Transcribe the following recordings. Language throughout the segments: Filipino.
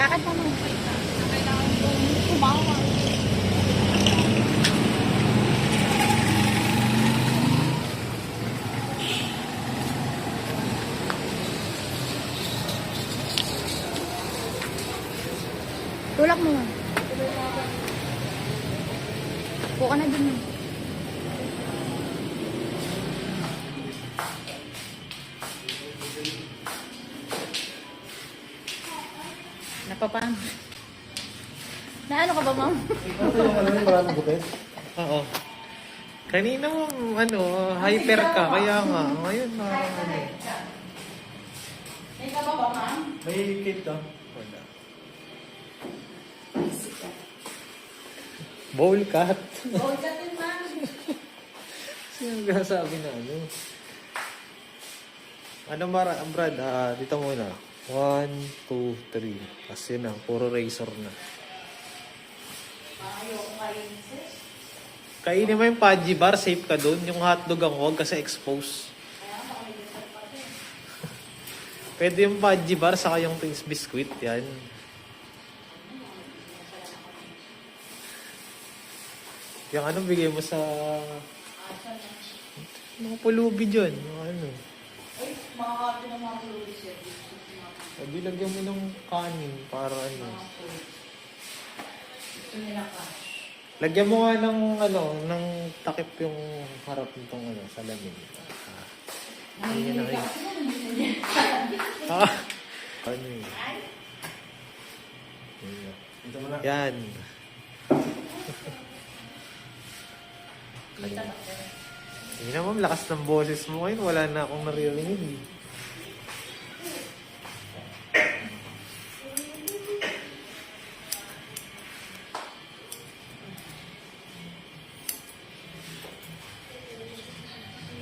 Lakad mo nung kailangan kong tumawa. Tulak mo. Upo ka na din. Napapaan. Na ano ka ba, ma'am? Ito yung ano yung maraming butis? Oo. Kanina mo, hyper ka. Kaya nga, ngayon na, May ka ba, ma'am? May cake ka? wala. Bowl cut. Bawal ka din, ma'am. Sino sabi na ano? Ano Brad? Dito muna. 1, 2, 3. Kasi na, puro razor na. Ayoko kain, sis. Kainin mo yung Pudgy Bar, safe ka dun. Yung hotdog ang huwag kasi expose. Kaya baka may dessert pa din. Pwede yung Pudgy Bar, saka yung Prince Biscuit. Yan. Yung ano, bigay mo sa mga pulubi dyan. Yung ano. Ay, makakati ng mga pulubi siya. Sabi, lagyan mo ng kanin para ano. Gusto nila ka. Lagyan mo nga ng takip yung harap nitong salamin. Nanginginig Yun ako na, hindi niya. Ano yun? Ito mo na. Yan. Kita na ko. Hindi naman, lakas ng boses mo ngayon. Wala na akong naririnig.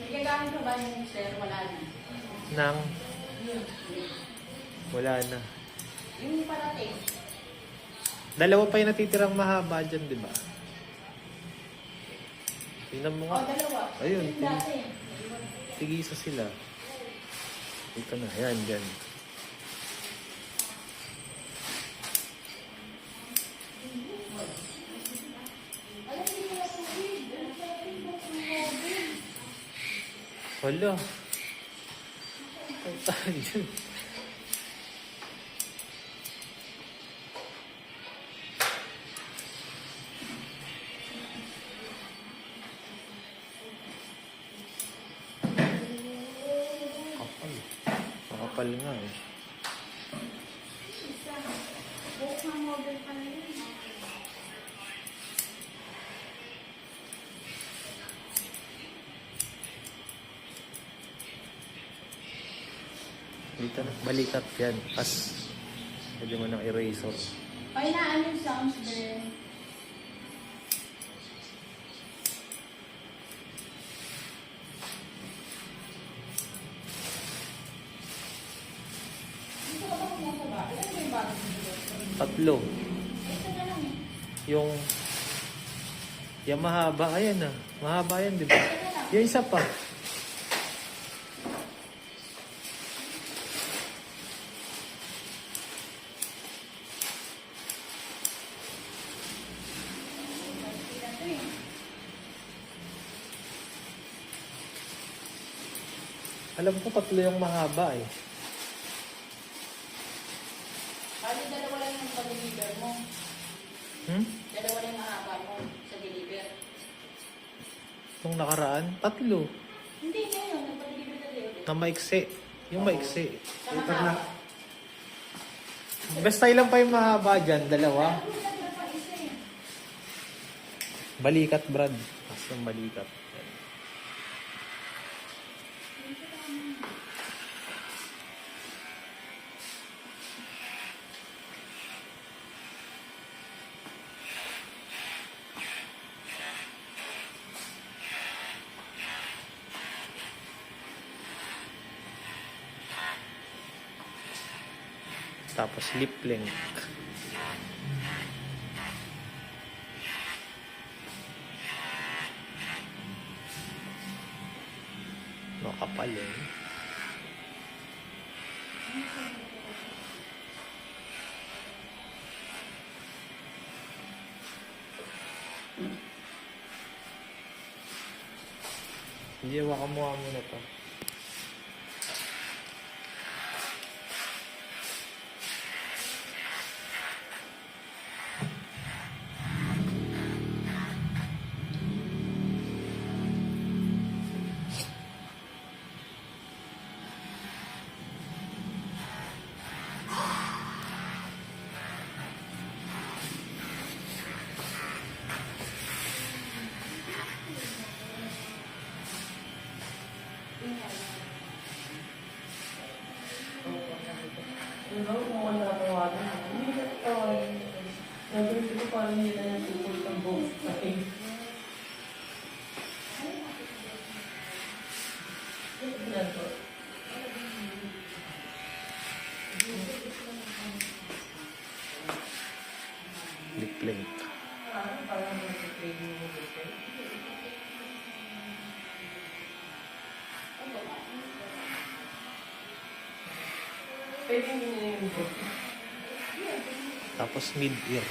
Nagagamit ko ba yung sir? Wala na. Nang wala na. Yung parating. Dalawa pa yung natitirang mahaba dyan, di ba? Tingnan mo Oh, nga. dalawa. Ayun, Yung dati. tigisa sila. Ito na, yan, dyan. Hala. Ay, tayo. Kapal. Makapal nga eh. Buhok ng model pa na yun. Dito na, balikat yan. Pas, pwede mo ng eraser. Ay, naan yung sounds din. Dito ka ba kumuha ba? Ilan ba yung bago dito? 3. Ito na lang. Yung mahaba, ayan na. Mahaba yan, di ba? Yung isa pa. Alam ko 3 yung mahaba eh. Bali, dalawa lang yung pag-deliver mo. Dalawa lang yung mahaba mo sa deliver. Nung nakaraan, 3. Hindi, ngayon. Nagpa-deliver na deliver. Na maiksi. Yung maiksi. Sa mahaba. Basta ilan pa yung mahaba dyan? 2. Balikat, Brad. Basta balikat. Tapos lip link. Makapal eh. Hindi, wakamuha muna to. Diba, kung wala tawagan, hindi na tawagan. Sabi ko parang hindi na natupol ang box sa akin. Link. Parang nag-training mo dito. Pwede hindi na yung box. Tapos mid-ear.